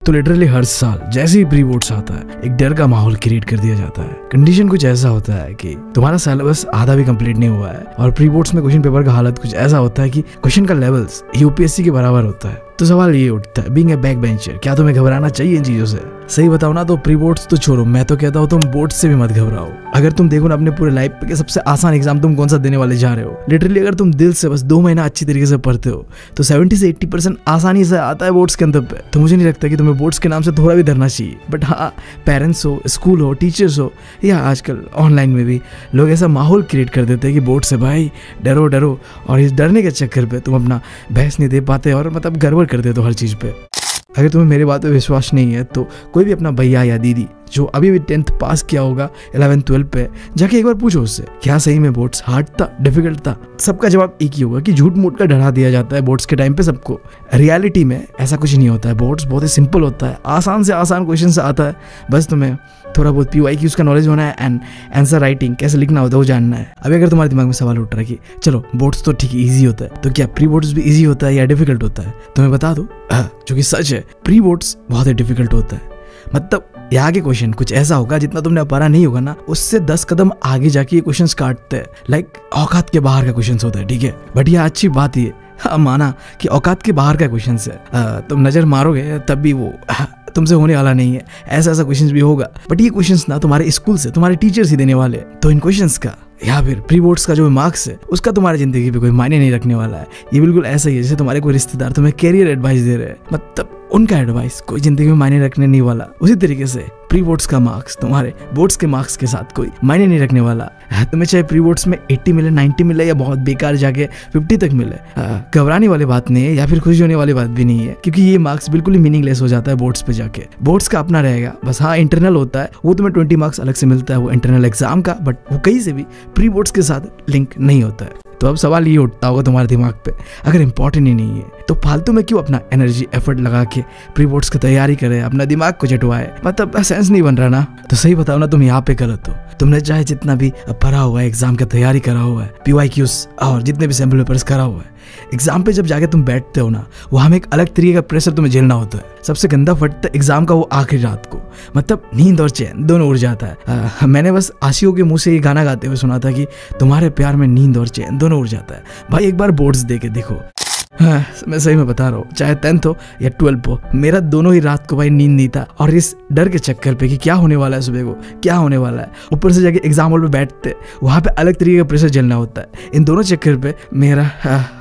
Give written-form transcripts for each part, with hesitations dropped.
तो लिटरली हर साल जैसे ही प्री बोर्ड्स आता है एक डर का माहौल क्रिएट कर दिया जाता है। कंडीशन कुछ ऐसा होता है कि तुम्हारा सिलेबस आधा भी कंप्लीट नहीं हुआ है और प्री बोर्ड्स में क्वेश्चन पेपर का हालत कुछ ऐसा होता है कि क्वेश्चन का लेवल्स यूपीएससी के बराबर होता है। तो सवाल ये उठता है, बीइंग ए बैक बेंचर, क्या तुम्हें घबराना चाहिए इन चीजों से? सही बताओ ना तो प्री बोर्ड्स तो छोड़ो, मैं तो कहता हूँ तुम बोर्ड्स से भी मत घबराओ। अगर तुम देखो ना अपने पूरे लाइफ के सबसे आसान एग्जाम तुम कौन सा देने वाले जा रहे हो, लिटरली अगर तुम दिल से बस 2 महीना अच्छी तरीके से पढ़ते हो तो 70 से 80% आसानी से आता है बोर्ड्स के अंदर पे। तो मुझे नहीं लगता कि तुम्हें बोर्ड्स के नाम से थोड़ा भी डरना चाहिए। बट हाँ, पेरेंट्स हो, स्कूल हो, टीचर्स हो या आजकल ऑनलाइन में भी लोग ऐसा माहौल क्रिएट कर देते हैं कि बोर्ड से भाई डरो डरो, और इस डरने के चक्कर पे तुम अपना बहस नहीं दे पाते और मतलब गड़बड़ कर देते हो हर चीज़ पे। अगर तुम्हें मेरी बात पे विश्वास नहीं है तो कोई भी अपना भैया या दीदी जो अभी भी 10th पास किया होगा 11th 12th पे जाके एक बार पूछो उससे, क्या सही में बोर्ड्स हार्ड था, डिफिकल्ट था? सबका जवाब एक ही होगा कि झूठ मूठ का डरा दिया जाता है बोर्ड्स के टाइम पे सबको। रियलिटी में ऐसा कुछ नहीं होता है। बोर्ड्स बहुत ही सिंपल होता है, आसान से आसान क्वेश्चन से आता है। बस तुम्हें थोड़ा बहुत PYQ का नॉलेज होना है एंड आंसर राइटिंग कैसे लिखना होता है वो जानना है। अभी अगर तुम्हारे दिमाग में सवाल उठ रहा है कि चलो बोर्ड्स तो ठीक ईजी होता है, तो क्या प्री बोर्ड्स भी ईजी होता है या डिफिकल्ट होता है? तो मैं बता दूं, जो कि सच है, प्री बोर्ड्स बहुत ही डिफिकल्ट होता है। मतलब यहाँ के क्वेश्चन कुछ ऐसा होगा जितना तुमने पढ़ा नहीं होगा ना, उससे 10 कदम आगे जाके ये क्वेश्चन काटते हैं। लाइक औकात के बाहर का क्वेश्चन होता है, ठीक है। बट यह अच्छी बात ये, हाँ माना कि औकात के बाहर का क्वेश्चन है, तुम नजर मारोगे तब भी वो तुमसे होने वाला नहीं है। ऐसा क्वेश्चंस भी होगा, बट ये क्वेश्चंस ना तुम्हारे स्कूल से तुम्हारे टीचर्स ही देने वाले। तो इन क्वेश्चंस का या फिर प्री बोर्ड्स का जो मार्क्स है उसका तुम्हारी जिंदगी पे कोई मायने नहीं रखने वाला है। ये बिल्कुल ऐसा ही है जैसे तुम्हारे कोई रिश्तेदार तुम्हें कैरियर एडवाइस दे रहे हैं, मतलब उनका एडवाइस कोई जिंदगी में मायने रखने नहीं वाला। उसी तरीके से प्री बोर्ड्स का मार्क्स तुम्हारे बोर्ड्स के मार्क्स के साथ कोई मायने नहीं रखने वाला है। तुम्हें चाहे प्री बोर्ड्स में 80 मिले, 90 मिले या बहुत बेकार जाके 50 तक मिले, घबराने वाली बात नहीं है या फिर खुशी होने वाली बात भी नहीं है, क्योंकि ये मार्क्स बिल्कुल ही मीनिंगलेस हो जाता है बोर्ड्स पे जाके। बोर्ड्स का अपना रहेगा बस, हाँ इंटरनल होता है वो तुम्हें 20 मार्क्स अलग से मिलता है वो इंटरनल एग्जाम का, बट वो कहीं से भी प्री बोर्ड्स के साथ लिंक नहीं होता है। तो अब सवाल ये उठता होगा तुम्हारे दिमाग पे, अगर इंपॉर्टेंट ही नहीं है तो फालतू में क्यों अपना एनर्जी एफर्ट लगा के प्री बोर्ड्स की तैयारी करे, अपना दिमाग को चटवाए? मतलब सेंस नहीं बन रहा ना। तो सही बताओ ना, तुम यहाँ पे गलत हो। तुमने चाहे जितना भी पढ़ा हुआ है, एग्जाम का तैयारी करा हुआ है, PYQs और जितने भी सैम्पल पेपर्स करा हुआ है, एग्जाम पे जब जाके तुम बैठते हो ना, वहां में एक अलग तरीके का प्रेशर तुम्हें झेलना होता है। सबसे गंदा फटता है एग्जाम का वो आखिरी रात को, मतलब नींद और चैन दोनों उड़ जाता है। मैंने बस आशियों के मुंह से ये गाना गाते हुए सुना था कि तुम्हारे प्यार में नींद और चैन दोनों उड़ जाता है। भाई एक बार बोर्ड्स दे के देखो। हाँ, मैं सही में बता रहा हूँ, चाहे 10th हो या 12th हो, मेरा दोनों ही रात को भाई नींद नहीं था। और इस डर के चक्कर पे कि क्या होने वाला है, सुबह को क्या होने वाला है, ऊपर से जाके एग्जाम हॉल पे बैठते वहाँ पे अलग तरीके का प्रेशर झेलना होता है। इन दोनों चक्कर पे मेरा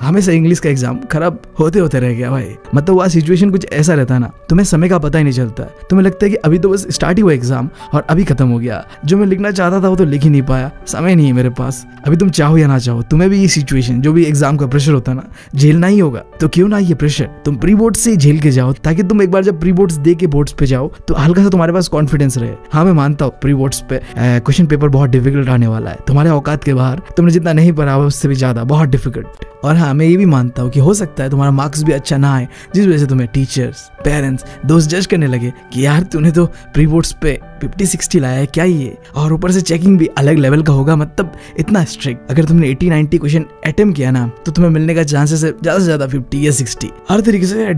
हमेशा इंग्लिश का एग्जाम खराब होते होते रह गया भाई। मतलब वह सिचुएशन कुछ ऐसा रहता है ना, तुम्हें समय का पता ही नहीं चलता। तुम्हें लगता है कि अभी तो बस स्टार्ट ही हुआ एग्जाम और अभी खत्म हो गया। जो मैं लिखना चाहता था वो तो लिख ही नहीं पाया, समय नहीं है मेरे पास। अभी तुम चाहो या ना चाहो, तुम्हें भी ये सिचुएशन जो भी एग्जाम का प्रेशर होता है ना, झेलना ही होगा। तो क्यों ना ये प्रेशर तुम प्री बोर्ड से झेल के जाओ, ताकि तुम एक बार जब प्री बोर्ड्स दे के बोर्ड्स पे जाओ तो हल्का सा तुम्हारे पास कॉन्फिडेंस रहे। हाँ मैं मानता हूँ प्री बोर्ड्स पे क्वेश्चन पेपर बहुत डिफिकल्ट आने वाला है, तुम्हारे औकात के बाहर, तुमने जितना नहीं पढ़ा हुआ उससे भी ज्यादा बहुत डिफिकल्ट। और हाँ मैं ये भी मानता हूँ कि हो सकता है तुम्हारा मार्क्स भी अच्छा ना आए, जिस वजह से तुम्हें टीचर्स, पेरेंट्स, दोस्त जज करने लगे कि यार तूने तो प्री बोर्ड्स पे 50-60 लाया है क्या ये, और ऊपर से चेकिंग भी अलग लेवल का होगा, मतलब इतना स्ट्रिक्ट। अगर तुमने 80-90 क्वेश्चन अटेम्प्ट किया ना तो तुम्हें मिलने का चांसेस है ज्यादा से ज्यादा 50 या 60। हर तरीके से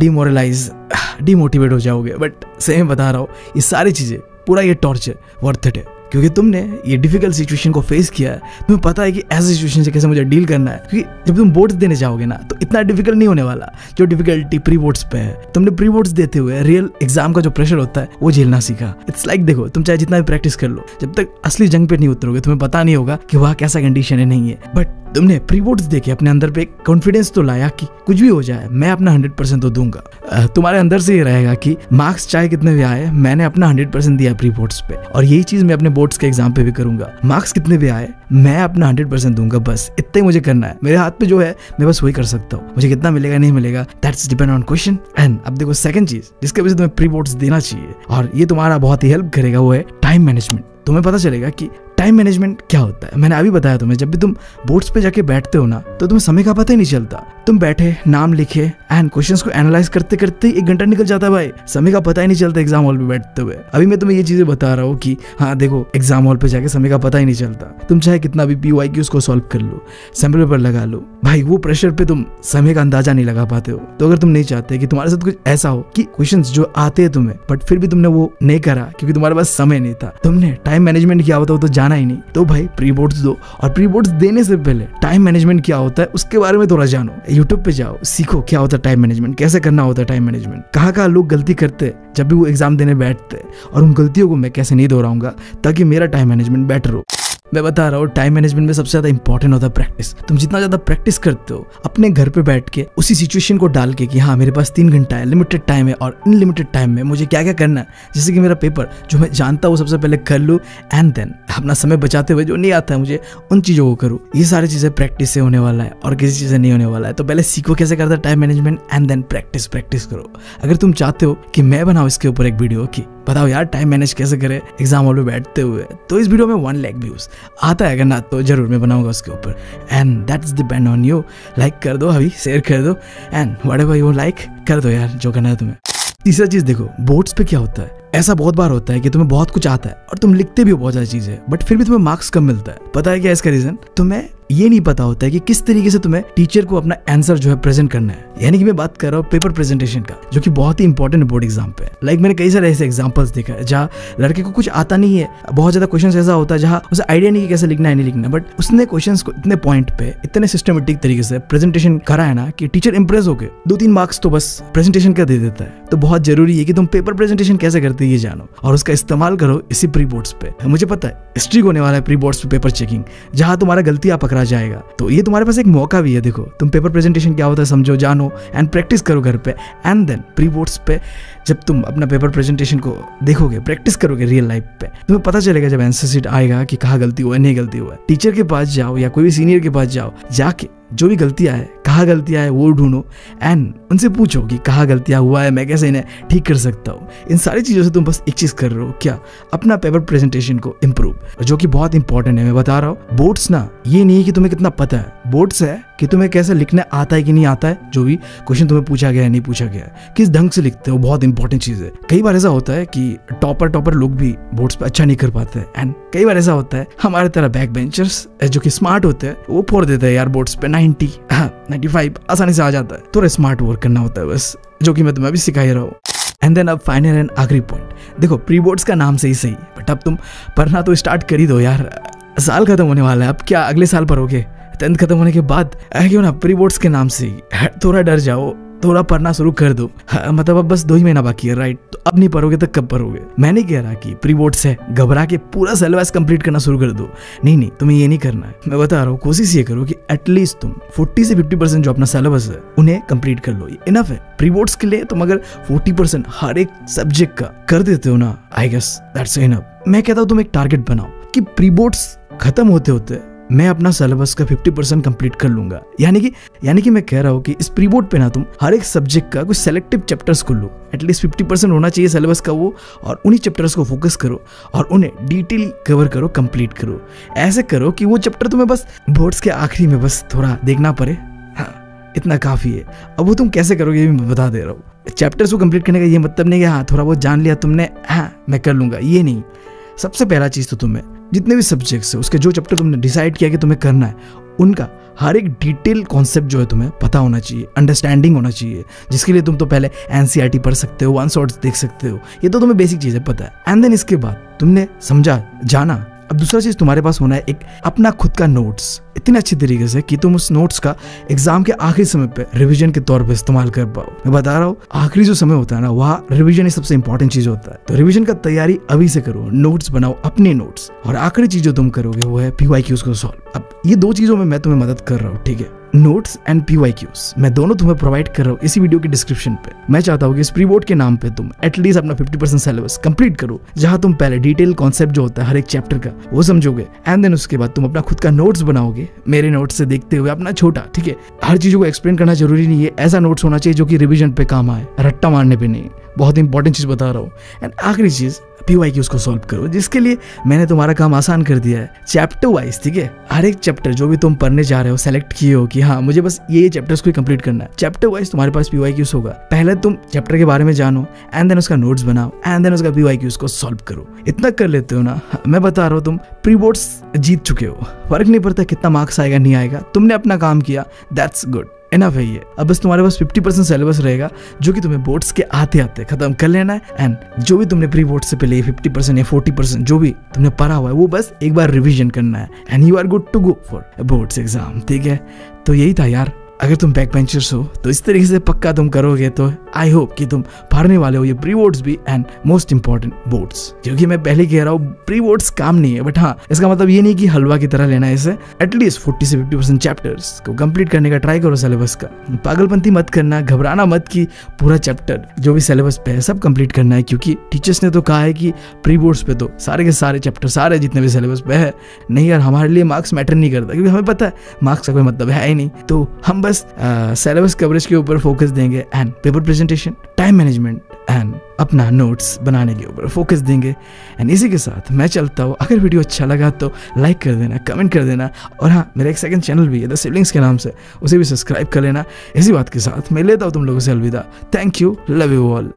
डिमोटिवेट हो जाओगे। बट सही में बता रहा हूँ, ये सारी चीजें, पूरा ये टॉर्चर वर्थ इट है, क्योंकि तुमने ये डिफिकल्ट सिचुएशन को फेस किया है। तुम्हें पता है कि ऐसी सिचुएशन से कैसे मुझे डील करना है, क्योंकि जब तुम बोर्ड्स देने जाओगे ना तो इतना डिफिकल्ट नहीं होने वाला जो डिफिकल्टी प्री बोर्ड्स पे है। तुमने प्री बोर्ड्स देते हुए रियल एग्जाम का जो प्रेशर होता है वो झेलना सीखा। इट्स लाइक देखो, तुम चाहे जितना भी प्रैक्टिस कर लो, जब तक असली जंग पे नहीं उतरोगे तुम्हें पता नहीं होगा कि वहाँ कैसा कंडीशन है नहीं है। बट तुमने प्री बोर्ड्स देके अपने अंदर पे एक कॉन्फिडेंस तो लाया कि कुछ भी हो जाए मैं अपना 100% तो दूंगा। तुम्हारे अंदर से ये रहेगा कि मार्क्स चाहे कितने भी आए, मैंने अपना 100% दिया प्री बोर्ड्स पे, और यही चीज मैं अपने बोर्ड्स के एग्जाम पे भी करूंगा। मार्क्स कितने भी आए मैं अपना 100% दूंगा, बस इतना ही मुझे करना है। मेरे हाथ पे जो है मैं बस वही कर सकता हूँ। मुझे कितना मिलेगा नहीं मिलेगा that's depend on question. And अब देखो सेकंड चीज जिसके वजह से तुम्हें प्री बोर्ड्स देना चाहिए और ये तुम्हारा बहुत ही हेल्प करेगा, वो है टाइम मैनेजमेंट। तुम्हें पता चलेगा कि टाइम मैनेजमेंट क्या होता है मैंने अभी बताया तुम्हें। जब भी तुम बोर्ड्स पे जाके बैठते हो ना तो तुम्हें समय का पता ही नहीं चलता। तुम बैठे, नाम लिखे एंड क्वेश्चंस को एनालाइज करते करते 1 घंटा निकल जाता है भाई, समय का पता ही नहीं चलता एग्जाम हॉल पे बैठते हुए। अभी मैं तुम्हें ये चीजें बता रहा हूँ कि हाँ देखो, एग्जाम हॉल पे जाके समय का पता ही नहीं चलता। तुम चाहे कितना भी PYQs को सॉल्व कर लो, सैंपल पेपर लगा लो, भाई वो प्रेशर पे तुम समय का अंदाजा नहीं लगा पाते हो। तो अगर तुम नहीं चाहते कि तुम्हारे साथ कुछ ऐसा हो कि क्वेश्चंस जो आते हैं तुम्हें बट फिर भी तुमने वो नहीं करा क्योंकि तुम्हारे पास समय नहीं था, तुमने टाइम मैनेजमेंट क्या होता है तो जाना ही नहीं, तो भाई प्री बोर्ड्स दो। और प्री बोर्ड्स देने से पहले टाइम मैनेजमेंट क्या होता है उसके बारे में थोड़ा जानो। यूट्यूब पे जाओ, सीखो क्या होता है टाइम मैनेजमेंट, कैसे करना होता है टाइम मैनेजमेंट, कहाँ लोग गलती करते जब भी वो एग्जाम देने बैठते, और उन गलतियों को मैं कैसे नहीं दोहराऊंगा ताकि मेरा टाइम मैनेजमेंट बेटर हो। मैं बता रहा हूँ टाइम मैनेजमेंट में सबसे ज्यादा इंपॉर्टेंट होता है प्रैक्टिस। तुम जितना ज्यादा प्रैक्टिस करते हो अपने घर पे बैठ के उसी सिचुएशन को डाल के कि हाँ मेरे पास 3 घंटा है, लिमिटेड टाइम है, और इन लिमिटेड टाइम में मुझे क्या क्या करना है, जैसे कि मेरा पेपर जो मैं जानता हूँ सबसे पहले कर लूँ एंड देन अपना समय बचाते हुए जो नहीं आता है मुझे उन चीजों को करूँ। ये सारी चीजें प्रैक्टिस से होने वाला है और किसी चीज से नहीं होने वाला है। तो पहले सीखो कैसे करता है time management and then practice करो। अगर तुम चाहते हो कि मैं बनाऊँ इसके ऊपर एक वीडियो की बताओ यार टाइम मैनेज कैसे करे एग्जाम हॉल में बैठते हुए, तो इस वीडियो में 1 लाख व्यूज आता है, अगर ना तो जरूर मैं बनाऊंगा उसके ऊपर। And that's depend on you. Like कर दो, अभी शेयर कर दो एंड व्हाटएवर यू लाइक कर दो यार, जो करना है तुम्हें। तीसरा चीज देखो, बोर्ड्स पे क्या होता है, ऐसा बहुत बार होता है कि तुम्हें बहुत कुछ आता है और तुम लिखते भी हो बहुत सारी चीजें बट फिर भी तुम्हें मार्क्स कम मिलता है। पता है क्या इसका रीजन? तुम्हें ये नहीं पता होता है कि किस तरीके से तुम्हें टीचर को अपना आंसर जो है प्रेजेंट करना है। यानी कि मैं बात कर रहा हूँ पेपर प्रेजेंटेशन का, जो कि बहुत ही इंपॉर्टेंट बोर्ड एग्जाम पे। लाइक मैंने कई सारे ऐसे एग्जांपल्स देखा है जहाँ लड़के को कुछ आता नहीं है, बहुत ज्यादा क्वेश्चन ऐसा होता है जहाँ उसे आइडिया नहीं कि कैसे लिखना है नहीं लिखना, बट उसने क्वेश्चन को इतने पॉइंट पे इतने सिस्टमेटिक तरीके से प्रेजेंटेशन करा है ना कि टीचर इंप्रेस होकर 2-3 मार्क्स तो बस प्रेजेंटेशन का दे देता है। तो बहुत जरूरी है कि तुम पेपर प्रेजेंटेशन कैसे करते ये जानो और उसका इस्तेमाल करो इसी प्री बोर्ड्स पे। मुझे पता है स्ट्रिक्ट होने वाला है प्री बोर्ड्स पे पेपर चेकिंग, जहां तुम्हारा गलतियां पकड़ा जाएगा। तो ये तुम्हारे पास एक मौका भी है। देखो तुम पेपर प्रेजेंटेशन क्या होता है समझो, जानो एंड प्रैक्टिस करो घर पे एंड देन प्री बोर्ड्स पे जब तुम अपना पेपर प्रेजेंटेशन को देखोगे, प्रैक्टिस करोगे रियल लाइफ पे, तुम्हें पता चलेगा जब आंसर शीट आएगा कि कहाँ गलती हुआ है नहीं गलती हुआ है। टीचर के पास जाओ या कोई भी सीनियर के पास जाओ, जाके जो भी गलतियां है, कहाँ गलतियां है वो ढूंढो एंड उनसे पूछो कि कहाँ गलतियां हुआ है, मैं कैसे इन्हें ठीक कर सकता हूँ। इन सारी चीजों से तुम बस एक चीज कर रहे हो, क्या? अपना पेपर प्रेजेंटेशन को इम्प्रूव, जो कि बहुत इंपॉर्टेंट है। मैं बता रहा हूँ बोर्ड्स ना ये नहीं है कि तुम्हें कितना पता है, बोर्ड्स है कि तुम्हें कैसे लिखना आता है कि नहीं आता है, जो भी क्वेश्चन तुम्हें पूछा गया है नहीं पूछा गया है, किस ढंग से लिखते हो, बहुत इंपॉर्टेंट चीज है। कई बार ऐसा होता है कि टॉपर लोग भी बोर्ड्स पे अच्छा नहीं कर पाते हैं एंड कई बार ऐसा होता है हमारे तरह बैक बेंचर्स जो कि स्मार्ट होते हैं वो फोड़ देते हैं यार बोर्ड्स पे 90 95 आसानी से आ जाता है। थोड़ा स्मार्ट वर्क करना होता है बस, जो कि मैं तुम्हें अभी सिखा ही रहा हूँ। एंड देन अब फाइनल एंड आखिरी पॉइंट, देखो प्री बोर्ड्स का नाम सही बट अब तुम पढ़ना तो स्टार्ट कर ही दो यार, साल खत्म होने वाला है, अब क्या अगले साल पढ़ोगे? 10th खत्म होने के बाद क्यों ना प्री बोर्ड्स के नाम से ही थोड़ा डर जाओ, थोड़ा पढ़ना शुरू कर दो। मतलब अब बस 2 ही महीना बाकी है, राइट? तो अब नहीं पढ़ोगे तो कब पढ़ोगे? मैं नहीं कह रहा कि प्री बोर्ड्स है घबरा के पूरा सिलेबस कंप्लीट करना शुरू कर दो, नहीं तुम्हें ये नहीं करना है। मैं बता रहा हूँ कोशिश ये करो कि एटलीस्ट तुम 40 से 50% जो अपना सिलेबस है उन्हें कंप्लीट कर लो, इनफ है। प्री बोर्ड्स के लिए तुम अगर 40% हर एक सब्जेक्ट का कर देते हो ना, आई गेस दैट्स इनफ। मैं कहता हूँ तुम एक टारगेट बनाओ कि प्री बोर्ड्स खत्म होते होते मैं अपना सिलेबस का 50% कंप्लीट कर लूंगा। यानी कि मैं कह रहा हूँ कि इस प्री बोर्ड पे ना तुम हर एक सब्जेक्ट का कुछ सेलेक्टिव चैप्टर्स को लो, एटलीस्ट 50% होना चाहिए सिलेबस का वो, और उन्हीं चैप्टर्स को फोकस करो और उन्हें डिटेल कवर करो, कंप्लीट करो। ऐसे करो कि वो चैप्टर तुम्हें बस बोर्ड्स के आखिरी में बस थोड़ा देखना पड़े, हाँ इतना काफी है। अब वो तुम कैसे करोगे ये मैं बता दे रहा हूँ। चैप्टर्स को कंप्लीट करने का ये मतलब नहीं कि हाँ थोड़ा बहुत जान लिया तुमने, हाँ मैं कर लूंगा, ये नहीं। सबसे पहला चीज तो तुम्हें जितने भी सब्जेक्ट्स है उसके जो चैप्टर तुमने डिसाइड किया कि तुम्हें करना है उनका हर एक डिटेल कॉन्सेप्ट जो है तुम्हें पता होना चाहिए, अंडरस्टैंडिंग होना चाहिए, जिसके लिए तुम तो पहले NCERT पढ़ सकते हो, 1 शॉट्स देख सकते हो, ये तो तुम्हें बेसिक चीजें पता है। एंड देन इसके बाद तुमने समझा जाना, अब दूसरा चीज तुम्हारे पास होना है एक अपना खुद का नोट्स, इतने अच्छी तरीके से कि तुम उस नोट्स का एग्जाम के आखिरी समय पे रिवीजन के तौर पे इस्तेमाल कर पाओ। मैं बता रहा हूँ आखिरी जो समय होता है ना वहाँ रिवीजन ही सबसे इंपॉर्टेंट चीज होता है। तो रिवीजन का तैयारी अभी से करो, नोट्स बनाओ अपने नोट्स, और आखिरी चीज जो तुम करोगे वो है PYQs को सॉल्व। अब ये 2 चीजों में मैं तुम्हें मदद कर रहा हूँ, ठीक है? नोट्स एंड PYQs मैं दोनों तुम्हें प्रोवाइड कर रहा हूँ इसी वीडियो के डिस्क्रिप्शन पे। मैं चाहता हूँ कि इस प्री बोर्ड के नाम पे तुम एटलीस्ट अपना 50% सिलेबस कंप्लीट करो, जहां तुम पहले डिटेल कॉन्सेप्ट जो होता है हर एक चैप्टर का वो समझोगे एंड देन उसके बाद तुम अपना खुद का नोट्स बनाओगे, मेरे नोट्स से देखते हुए अपना छोटा, ठीक है? हर चीजों को एक्सप्लेन करना जरूरी नहीं है, ऐसा नोट्स होना चाहिए जो कि रिविजन पे काम आए, रट्टा मारने पे नहीं। बहुत इंपॉर्टेंट चीज बता रहा हूँ। एंड आखिरी चीज PYQs को सॉल्व करो, जिसके लिए मैंने तुम्हारा काम आसान कर दिया है चैप्टर वाइज। ठीक है, हर एक चैप्टर जो भी तुम पढ़ने जा रहे हो सेलेक्ट किए हो कि हाँ मुझे बस ये चैप्टर्स को कंप्लीट करना है, चैप्टर वाइज तुम्हारे पास PYQs होगा। पहले तुम चैप्टर के बारे में जानो एंड देन उसका नोट्स बनाओ एंड देन उसका PYQs को सॉल्व करो। इतना कर लेते हो ना, मैं बता रहा हूँ तुम प्री बोर्ड्स जीत चुके हो। फर्क नहीं पड़ता कितना मार्क्स आएगा नहीं आएगा, तुमने अपना काम किया, दैट्स गुड, इनफ है ये। अब बस तुम्हारे पास 50% सिलेबस रहेगा जो कि तुम्हें बोर्ड्स के आते आते खत्म कर लेना है एंड जो भी तुमने प्री बोर्ड से पहले 50% या 40% जो भी तुमने पढ़ा हुआ है वो बस एक बार रिवीजन करना है and you are good to go for boards exam. ठीक है, तो यही था यार। अगर तुम बैक बेंचर्स हो तो इस तरीके से पक्का तुम करोगे तो आई होप कि तुम पढ़ने वाले हो ये प्री बोर्ड्स भी एंड मोस्ट इंपॉर्टेंट बोर्ड्स। क्योंकि मैं पहले कह रहा हूँ प्री बोर्ड्स काम नहीं है, बट हाँ इसका मतलब ये नहीं कि हलवा की तरह लेना है इसे। एटलीस्ट 40 से 50% चैप्टर्स को कंप्लीट करने का ट्राई करो सिलेबस का। पागलपंती मत करना, घबराना मत कि पूरा चैप्टर जो भी सिलेबस पे है सब कंप्लीट करना है, क्योंकि टीचर्स ने तो कहा है कि प्री बोर्ड्स पे तो सारे के सारे चैप्टर सारे जितने भी सिलेबस पे है। नहीं यार, हमारे लिए मार्क्स मैटर नहीं करता, क्योंकि हमें पता है मार्क्स का कोई मतलब है ही नहीं। तो हम बस सिलेबस कवरेज के ऊपर फोकस देंगे and paper presentation, time management and अपना नोट्स बनाने के ऊपर फोकस देंगे। एंड इसी के साथ मैं चलता हूँ। अगर वीडियो अच्छा लगा तो लाइक कर देना, कमेंट कर देना, और हाँ मेरा एक सेकंड चैनल भी है द सिबलिंग्स के नाम से, उसे भी सब्सक्राइब कर लेना। इसी बात के साथ मैं लेता हूँ तुम लोगों से अलविदा। Thank you, love you all.